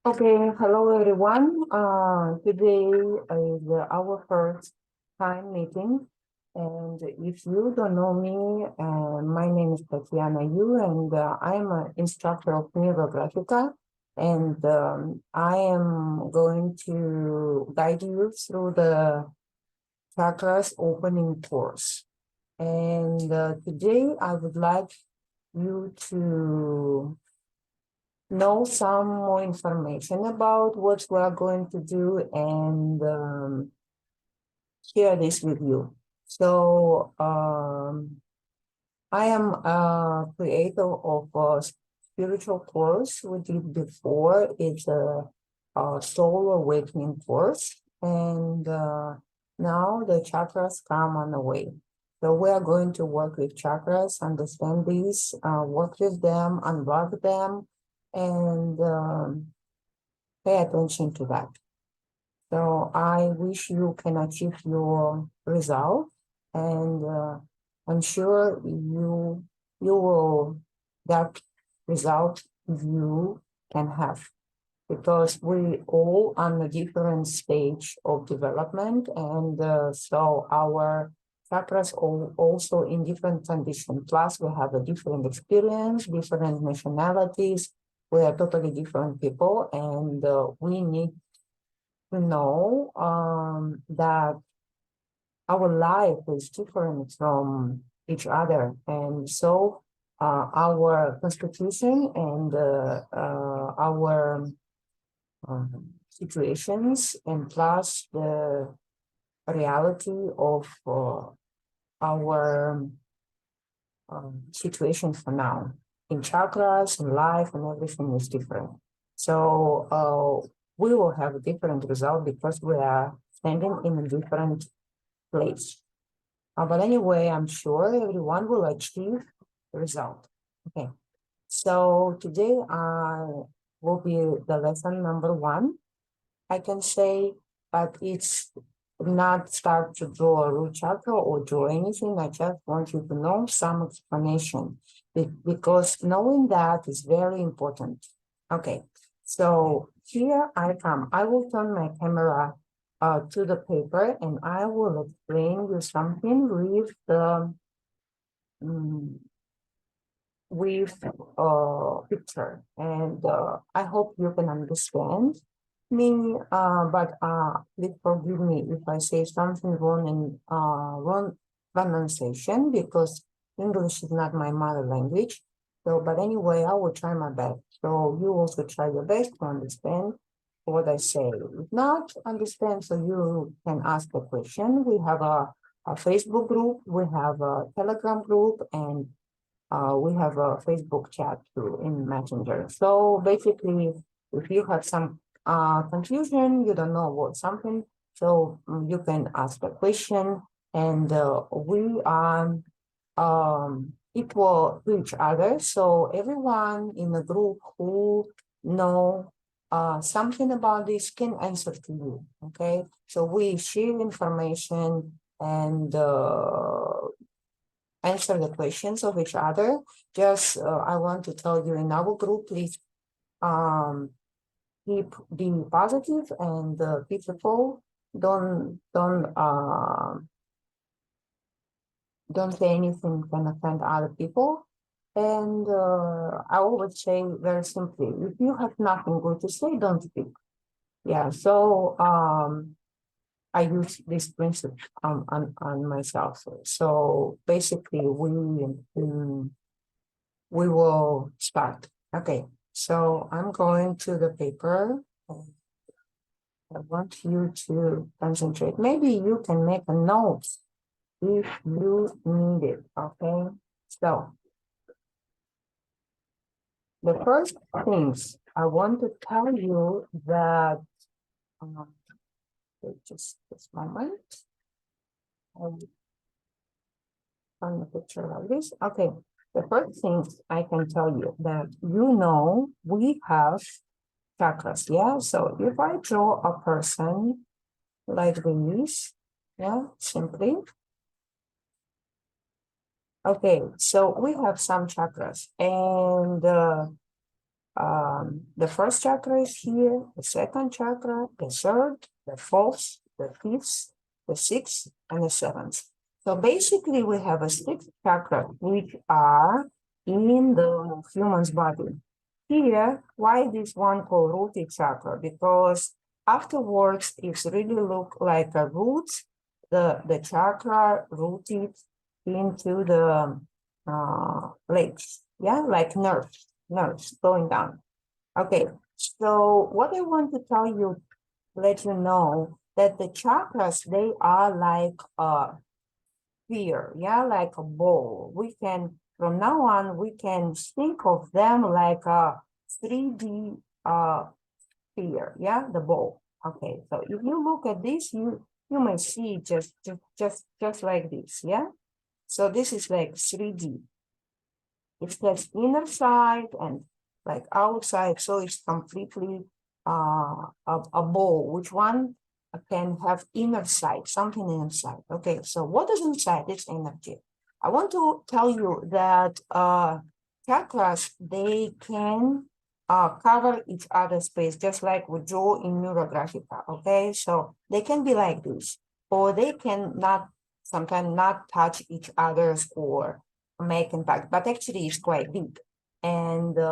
Okay, hello everyone. Today is our first time meeting, and if you don't know me, my name is Tatiana Yu, and I'm an instructor of Neurographica, and I am going to guide you through the Chakras opening course. And today I would like you to know some more information about what we are going to do and share this with you. So I am a creator of a spiritual course we did before. It's a soul awakening course, and now the chakras come on the way. So we are going to work with chakras, understand these, work with them, unblock them, and pay attention to that. So I wish you can achieve your result, and I'm sure you will that result you can have, because we all on a different stage of development, and so our chakras also in different conditions. Plus, we have a different experience, different nationalities. We are totally different people, and we need to know that our life is different from each other, and so our constitution and our situations, and plus the reality of our situation for now in chakras and life and everything is different. So we will have a different result because we are standing in a different place. But anyway, I'm sure everyone will achieve the result. Okay. So today will be the lesson number 1. I can say, but it's not start to draw a root chakra or draw anything. I just want you to know some explanation, because knowing that is very important. Okay, so here I come. I will turn my camera to the paper, and I will explain you something with the picture, and I hope you can understand me, but please forgive me if I say something wrong in wrong pronunciation, because English is not my mother language. So, but anyway, I will try my best. So you also try your best to understand what I say. If not understand, so you can ask a question. We have a Facebook group, we have a Telegram group, and we have a Facebook chat too in Messenger. So basically, if you have some confusion, you don't know what something, so you can ask a question, and we are equal to each other. So everyone in the group who know something about this can answer to you. Okay, so we share information and answer the questions of each other. Just I want to tell you, in our group, please keep being positive and peaceful. Don't say anything can offend other people. And I always say very simply, if you have nothing good to say, don't speak. Yeah. So I use this principle on myself. So basically, we will start. Okay, so I'm going to the paper. I want you to concentrate. Maybe you can make a note if you need it, okay? So the first things I want to tell you that, just this moment, I'll find the picture like this. Okay, the first things I can tell you that we have chakras, yeah? So if I draw a person like this, yeah, simply. Okay, so we have some chakras, and The first chakra is here, the second chakra, the third, the fourth, the fifth, the sixth, and the seventh. So basically, we have a six chakra which are in the human's body. Here, why this one called rooted chakra? Because afterwards, it's really look like a root, the chakra rooted into the legs, yeah, like nerves going down. Okay, so what I want to tell you, let you know that the chakras, they are like a sphere, yeah, like a ball. We can, from now on, we can think of them like a 3D sphere, yeah, the ball. Okay, so if you look at this, you may see just like this, yeah. So this is like 3D. It has inner side and like outside, so it's completely a ball. Which one can have inner side, something inside? Okay, so what is inside? It's energy. I want to tell you that chakras, they can cover each other's space, just like we draw in Neurographica. Okay, so they can be like this, or they can not sometimes not touch each other's or make impact, but actually it's quite big. And they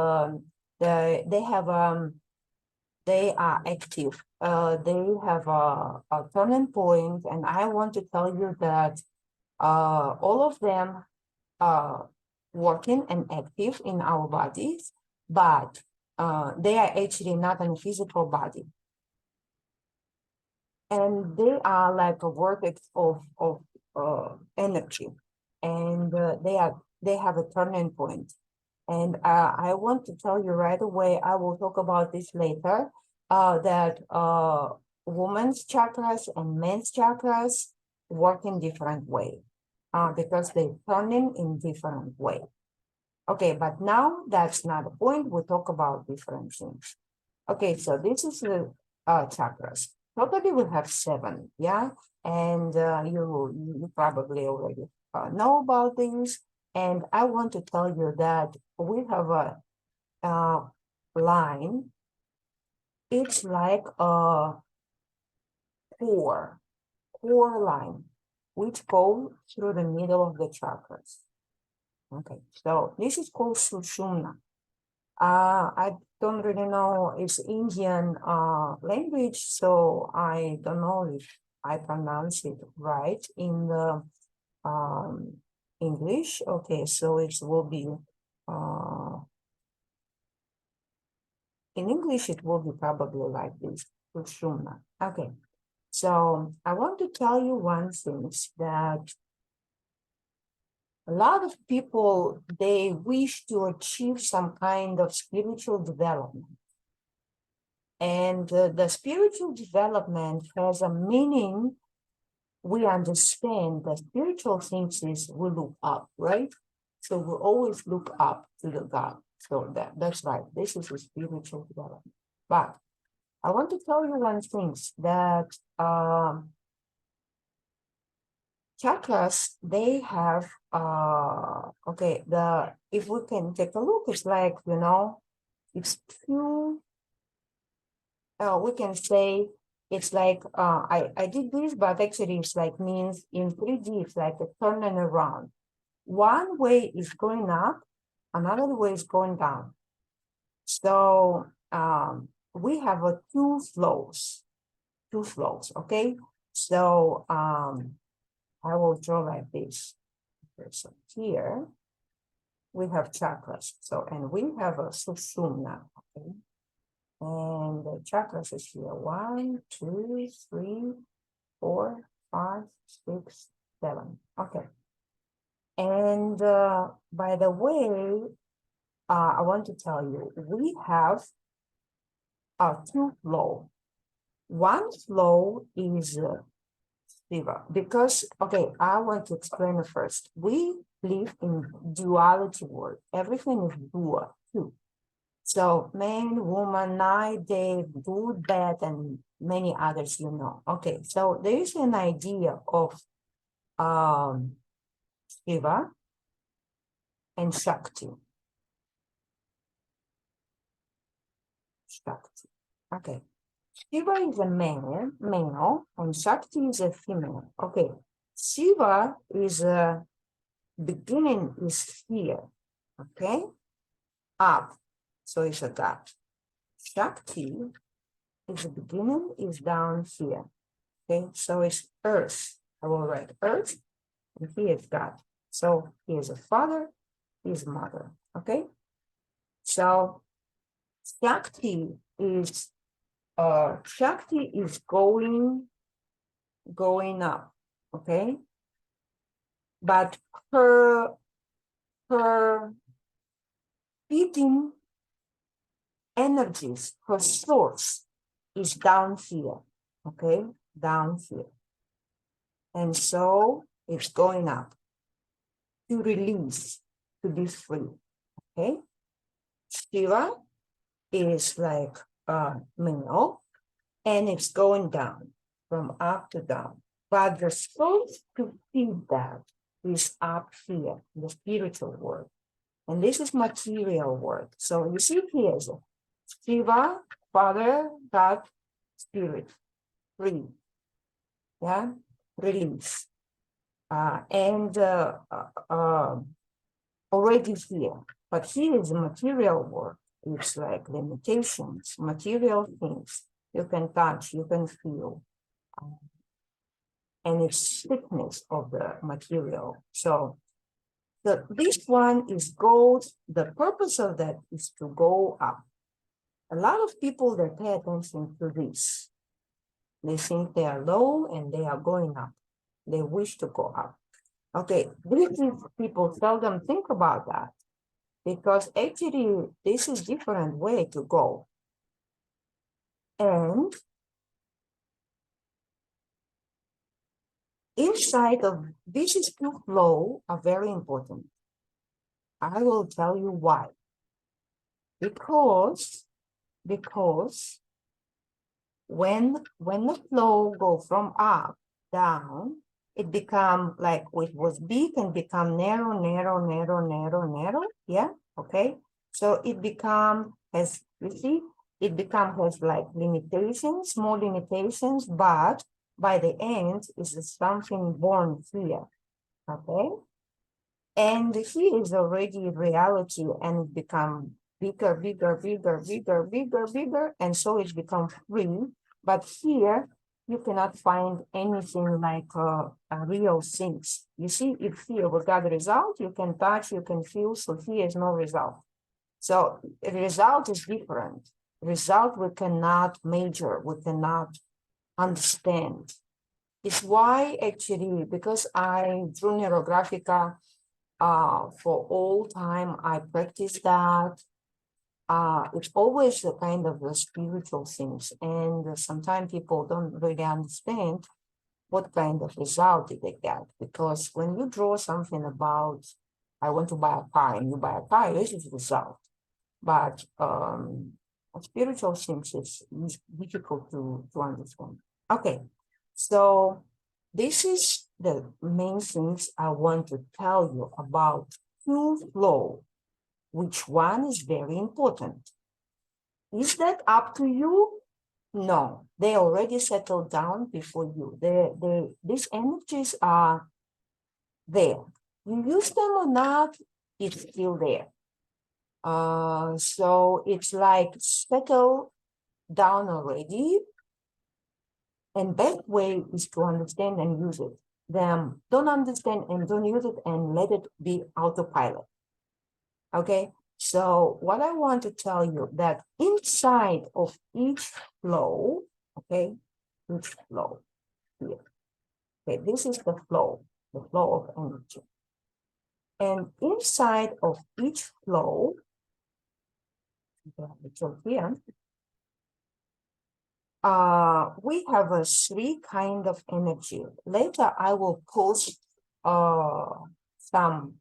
are active. They have a turning point, and I want to tell you that all of them are working and active in our bodies, but they are actually not in a physical body. And they are like a vortex of energy, and they have a turning point. And I want to tell you right away, I will talk about this later, that women's chakras and men's chakras work in different way, because they turning in different way. Okay, but now that's not the point. We talk about different things. Okay, so this is the chakras. Totally we have 7, yeah? And you probably already know about these. And I want to tell you that we have a line. It's like a core line, which goes through the middle of the chakras. Okay, so this is called Sushumna. I don't really know, it's Indian language, so I don't know if I pronounce it right in the English. Okay, so it will be in English, it will be probably like this, Sushumna. Okay, so I want to tell you one thing, that a lot of people, they wish to achieve some kind of spiritual development. And the spiritual development has a meaning. We understand that spiritual things is we look up, right? So we always look up to the God. So that's right. This is a spiritual development. But I want to tell you one thing, that chakras, they have okay, if we can take a look, it's like, it's two, we can say it's like I did this, but actually it's like means in 3D, it's like a turning around. One way is going up, another way is going down. So we have two flows, okay? So I will draw like this. Okay, so here we have chakras. So, and we have a sushumna, okay? And the chakras is here. 1, 2, 3, 4, 5, 6, 7. Okay. And by the way, I want to tell you, we have two flow. One flow is Shiva, because, okay, I want to explain it first. We live in duality world. Everything is dual, too. So man, woman, night, day, good, bad, and many others, Okay, so there is an idea of Shiva and Shakti. Shakti. Okay. Shiva is a male, and Shakti is a female. Okay. Shiva is a beginning is here. Okay. Up. So it's a God. Shakti is the beginning is down here. Okay. So it's earth. I will write earth, and here is God. So he is a father, he is mother. Okay. So Shakti is going up, okay? But her feeding energies, her source is down here, okay? Down here. And so it's going up to release, to be free, okay? Shiva is like male, and it's going down from up to down. But the source to feed that is up here, the spiritual world. And this is material world. So you see here, Shiva, Father, God, Spirit, free, yeah, release. And already here, but here is material world. It's like limitations, material things you can touch, you can feel, and it's thickness of the material. So this one is gold. The purpose of that is to go up. A lot of people that pay attention to this, they think they are low and they are going up. They wish to go up. Okay, these people seldom think about that, because actually this is different way to go. And inside of this is to flow are very important. I will tell you why. Because when the flow go from up down, it become like it was big and become narrow. Yeah, okay. So it become has, you see, it become has like limitations, more limitations, but by the end is something born here. Okay. And here is already reality, and it become bigger, and so it becomes free. But here you cannot find anything like real things. You see, if here we got the result, you can touch, you can feel, so here is no result. So the result is different. Result we cannot measure, we cannot understand. It's why actually, because I drew Neurographica for all time, I practice that. It's always a kind of the spiritual things, and sometimes people don't really understand what kind of result did they get, because when you draw something about, I want to buy a car, and you buy a car, this is the result. But spiritual things is difficult to understand. Okay, so this is the main things I want to tell you about true flow, which one is very important. Is that up to you? No, they already settled down before you. These energies are there. You use them or not, it's still there. So it's like settle down already. And best way is to understand and use it. Then don't understand and don't use it and let it be autopilot. Okay, so what I want to tell you that inside of each flow, okay, each flow here. Okay, this is the flow of energy. And inside of each flow, here, we have a three kind of energy. Later, I will post some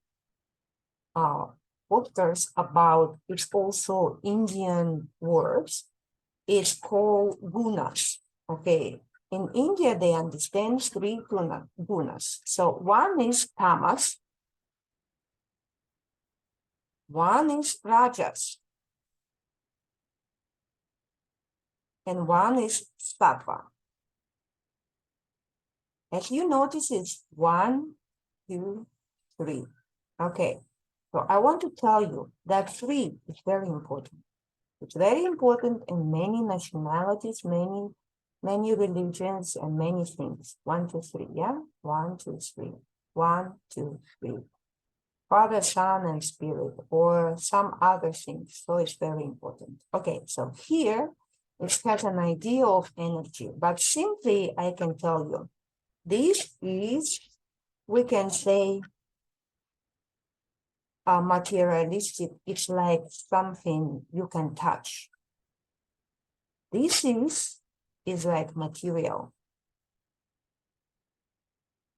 posters about, it's also Indian words. It's called gunas. Okay. In India, they understand three gunas. So one is tamas, one is rajas, and one is sattva. As you notice, it's 1, 2, 3. Okay, so I want to tell you that 3 is very important. It's very important in many nationalities, many religions, and many things. 1, 2, 3, yeah? 1, 2, 3. 1, 2, 3. Father, Son, and Spirit, or some other things. So it's very important. Okay, so here it has an idea of energy, but simply I can tell you, this is, we can say, materialistic. It's like something you can touch. This is like material.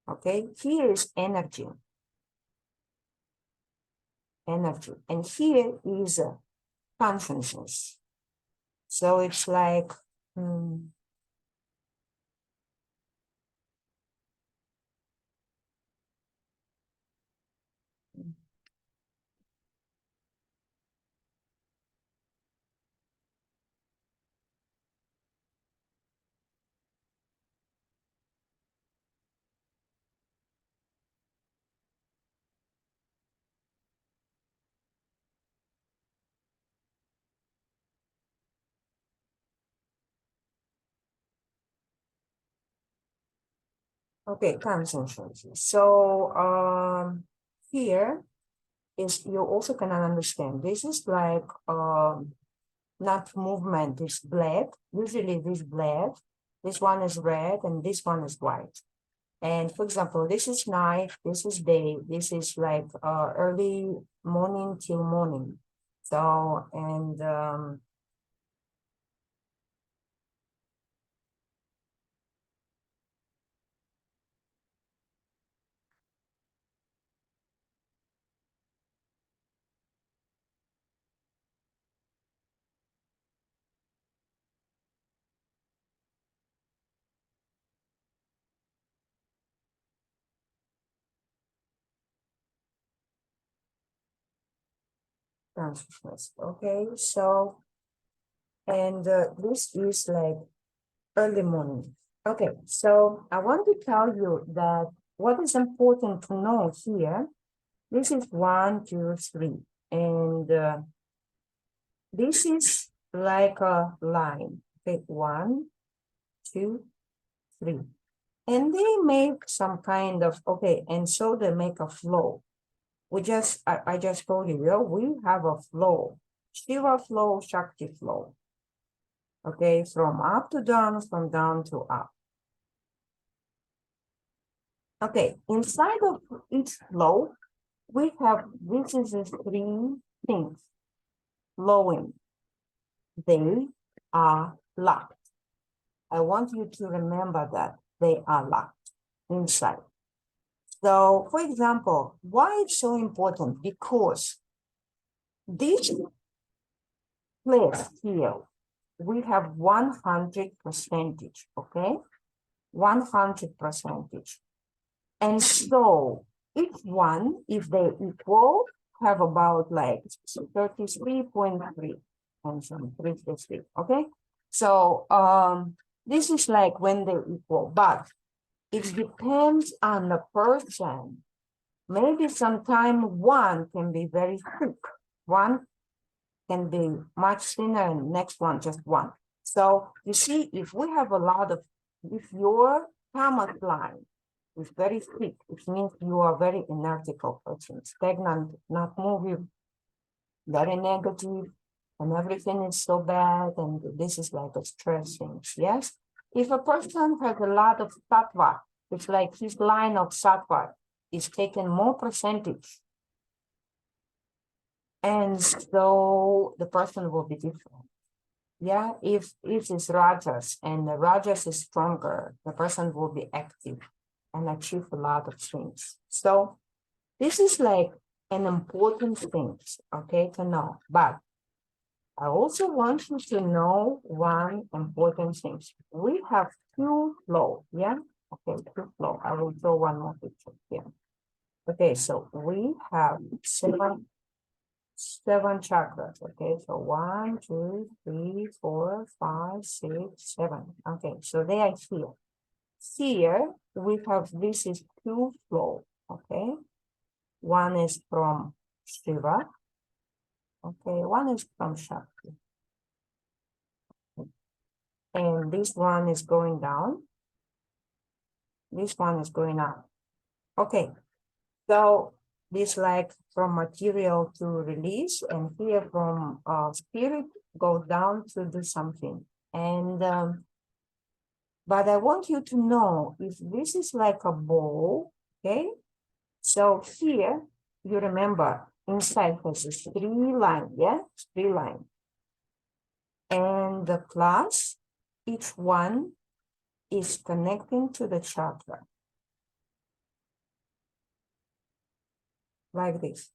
Okay, here is energy. Energy. And here is consciousness. So it's like, okay, consciousness. So here is, you also can understand, this is like not movement, is black. Usually this black, this one is red, and this one is white. And for example, this is night, this is day, this is like early morning till morning. So, and consciousness. Okay, so, and this is like early morning. Okay, so I want to tell you that what is important to know here, this is 1, 2, 3, and this is like a line. Okay, 1, 2, 3. And they make some kind of, okay, and so they make a flow. I just told you, we have a flow, Shiva flow, Shakti flow. Okay, from up to down, from down to up. Okay, inside of each flow, we have, this is the 3 things flowing. They are locked. I want you to remember that they are locked inside. So, for example, why it's so important? Because this place here, we have 100 percentage, okay? 100 percentage. And so each one, if they equal, have about like 33.3 and some 3, okay? So this is like when they equal, but it depends on the person. Maybe sometime one can be very thick, one can be much thinner, and next one just one. So you see, if we have a lot of, if your karma line is very thick, it means you are very inertical person, stagnant, not moving, very negative, and everything is so bad, and this is like a stress thing, yes? If a person has a lot of sattva, it's like his line of sattva is taking more percentage, and so the person will be different. Yeah, if it is rajas and the rajas is stronger, the person will be active and achieve a lot of things. So this is like an important thing, okay, to know. But I also want you to know one important thing. We have 2 flow, yeah? Okay, 2 flow. I will show one more picture here. Okay, so we have 7 7 chakras. Okay, so 1, 2, 3, 4, 5, 6, 7. Okay, so they are here. Here we have, this is two flow. Okay, one is from Shiva. Okay, one is from Shakti. And this one is going down. This one is going up. Okay, so this like from material to release, and here from spirit goes down to do something. And but I want you to know, if this is like a ball, okay? So here, you remember, inside has a 3 line, yeah? 3 line. And the class, each one is connecting to the chakra. Like this.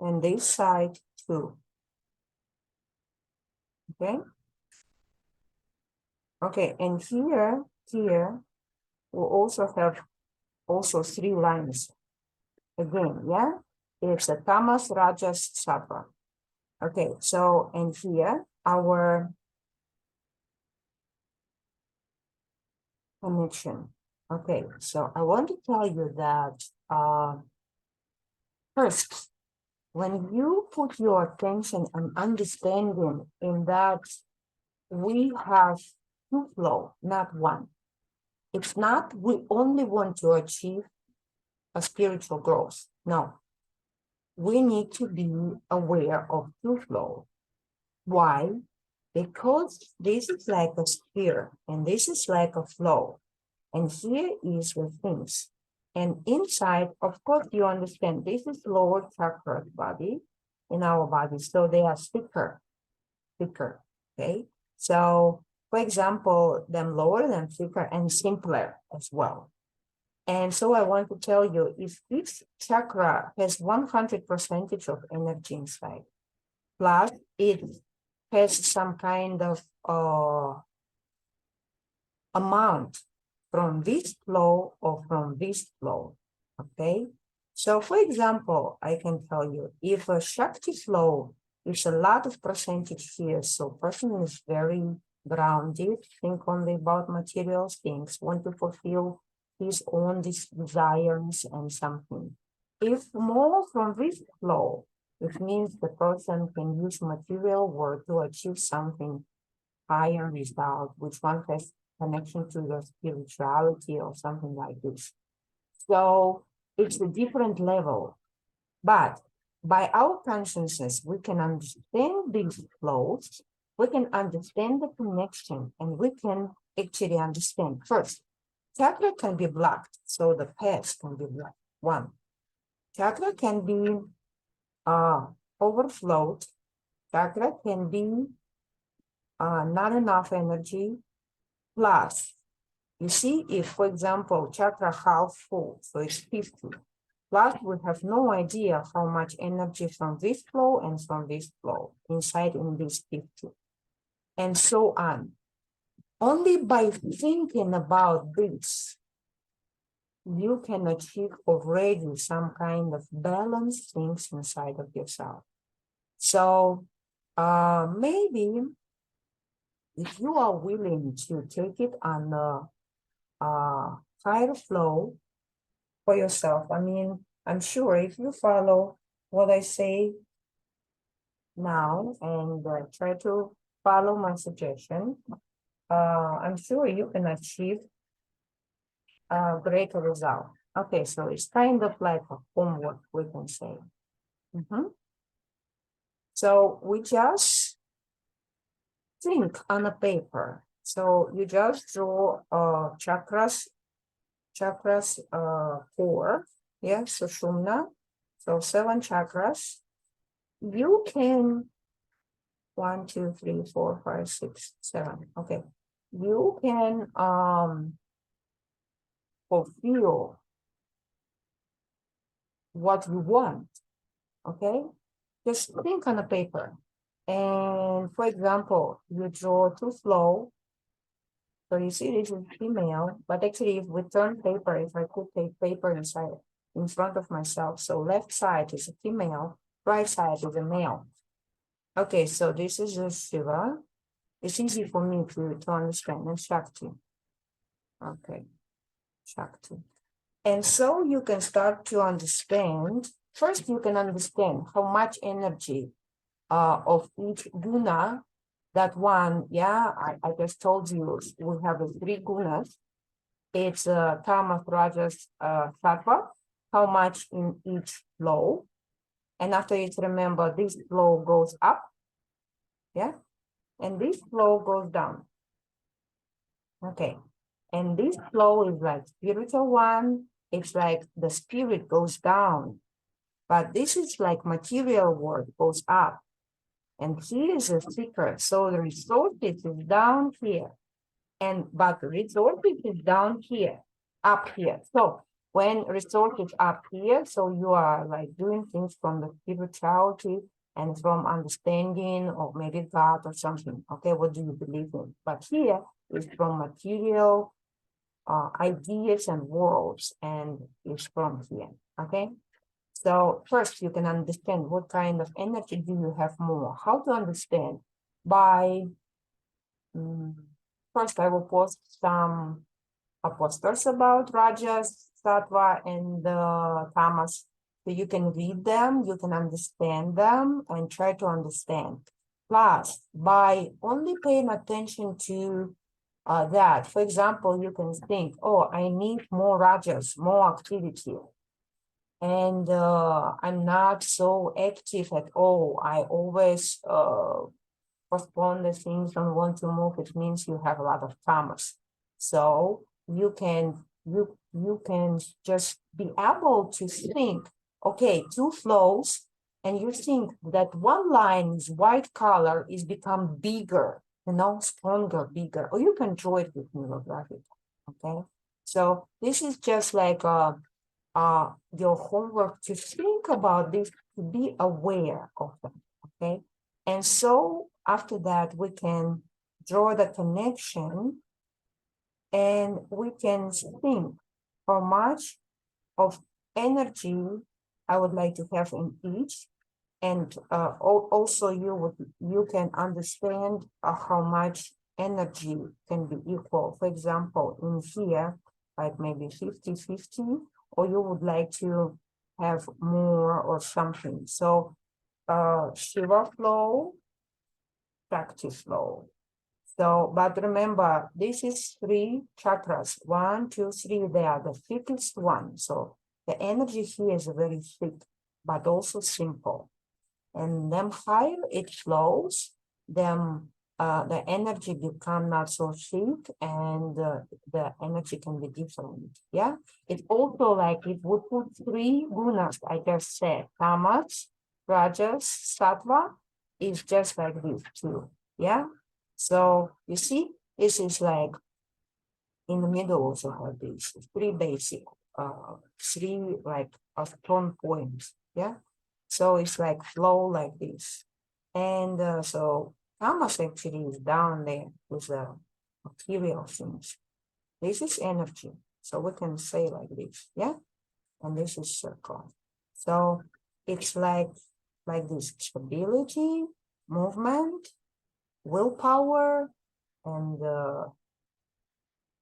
And this side too. Okay? Okay, and here we also have also 3 lines. Again, yeah? It's a Tamas, Rajas, Sattva. Okay, so, and here, our connection. Okay, so I want to tell you that first, when you put your attention and understanding in that we have two flow, not one. It's not we only want to achieve a spiritual growth. No, we need to be aware of two flow. Why? Because this is like a sphere and this is like a flow. And here is the things. And inside, of course, you understand this is lower chakra body in our body. So they are thicker, okay? So, for example, them lower, them thicker, and simpler as well. And so I want to tell you, if this chakra has 100% of energy inside, plus it has some kind of amount from this flow or from this flow, okay? So for example, I can tell you, if a Shakti flow is a lot of percentage here, so person is very grounded, think only about material things, want to fulfill his own desires and something. If more from this flow, it means the person can use material work to achieve something higher result, which one has connection to your spirituality or something like this. So it's a different level. But by our consciousness, we can understand these flows, we can understand the connection, and we can actually understand first, chakra can be blocked, so the paths can be blocked. One, chakra can be overflowed, chakra can be not enough energy, plus, you see, if, for example, chakra half full, so it's 50, plus we have no idea how much energy from this flow and from this flow inside in this 50, and so on. Only by thinking about this, you can achieve already some kind of balanced things inside of yourself. So maybe if you are willing to take it on a higher flow for yourself, I mean, I'm sure if you follow what I say now and try to follow my suggestion, I'm sure you can achieve a greater result. Okay, so it's kind of like a homework, we can say. So we just think on a paper. So you just draw chakras 4, yeah, Sushumna, so 7 chakras. You can 1, 2, 3, 4, 5, 6, 7. Okay, you can fulfill what you want. Okay, just think on a paper. And for example, you draw 2 flow, So you see this is female, but actually if we turn paper, if I could take paper inside in front of myself, so left side is a female, right side is a male. Okay, so this is a Shiva. It's easy for me to understand, and Shakti. Okay, Shakti. And so you can start to understand, first you can understand how much energy of each guna, that one, yeah, I just told you we have 3 gunas. It's tamas, rajas, sattva, how much in each flow. And after it, remember, this flow goes up, yeah, and this flow goes down. Okay, and this flow is like spiritual one. It's like the spirit goes down, but this is like material world goes up. And here is a secret. So the resources is down here, but the resources is down here, up here. So when resources up here, so you are like doing things from the spirituality and from understanding or maybe God or something. Okay, what do you believe in? But here is from material ideas and worlds, and it's from here. Okay. So first you can understand what kind of energy do you have more. How to understand? By first I will post some posters about Rajas, Sattva, and Tamas. So you can read them, you can understand them, and try to understand. Plus, by only paying attention to that, for example, you can think, oh, I need more Rajas, more activity. And I'm not so active at all. I always postpone the things, don't want to move. It means you have a lot of tamas. So you can just be able to think, okay, 2 flows, and you think that one line is white color is become bigger, stronger, bigger, or you can draw it with Neurographica. Okay, so this is just like your homework to think about this, to be aware of them. Okay, and so after that we can draw the connection, and we can think how much of energy I would like to have in each, and also you can understand how much energy can be equal. For example, in here, like maybe 50-50, or you would like to have more or something. So Shiva flow, Shakti flow. So, but remember, this is 3 chakras, 1, 2, 3, they are the thickest one. So the energy here is very thick, but also simple. And then higher it flows, then the energy become not so thick, and the energy can be different. Yeah, it's also like if we put 3 gunas, I just said, tamas, rajas, sattva, is just like this too. Yeah, so you see, this is like in the middle also have these 3 basic, 3 like strong points. Yeah, so it's like flow like this. And so tamas actually is down there with the material things. This is energy. So we can say like this, yeah? And this is circle. So it's like this stability, movement, willpower, and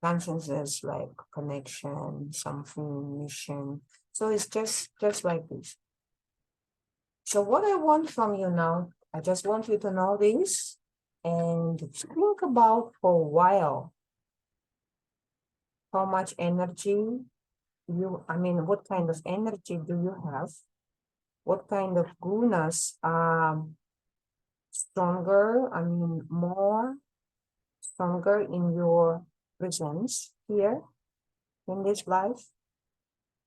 consciousness, like connection, something, mission. So it's just like this. So what I want from you now, I just want you to know this and think about for a while how much energy what kind of energy do you have? What kind of gunas are stronger, more stronger in your presence here in this life?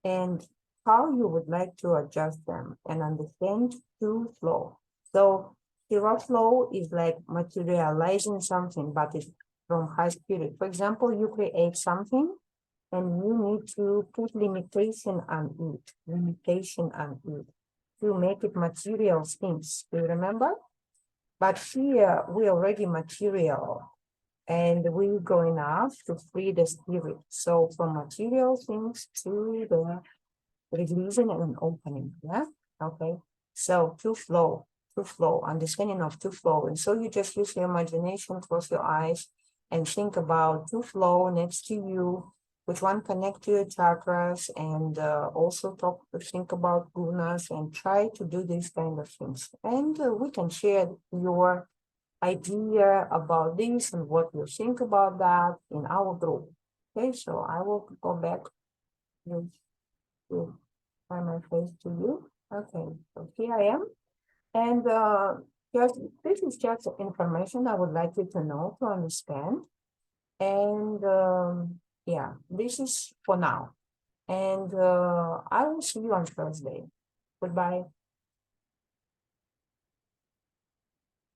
And how you would like to adjust them and understand to flow. So Shiva flow is like materializing something, but it's from high spirit. For example, you create something and you need to put limitation on it to make it material things. Do you remember? But here we already material. And we're going up to free the spirit. So from material things to the releasing and opening. Yeah. Okay. So to flow, understanding of to flow. And so you just use your imagination, close your eyes, and think about to flow next to you, which one connect to your chakras, and also think about gunas and try to do these kind of things. And we can share your idea about this and what you think about that in our group. Okay, so I will go back to by my face to you. Okay, so here I am. And just this is just information I would like you to know to understand. And yeah, this is for now. And I will see you on Thursday. Goodbye.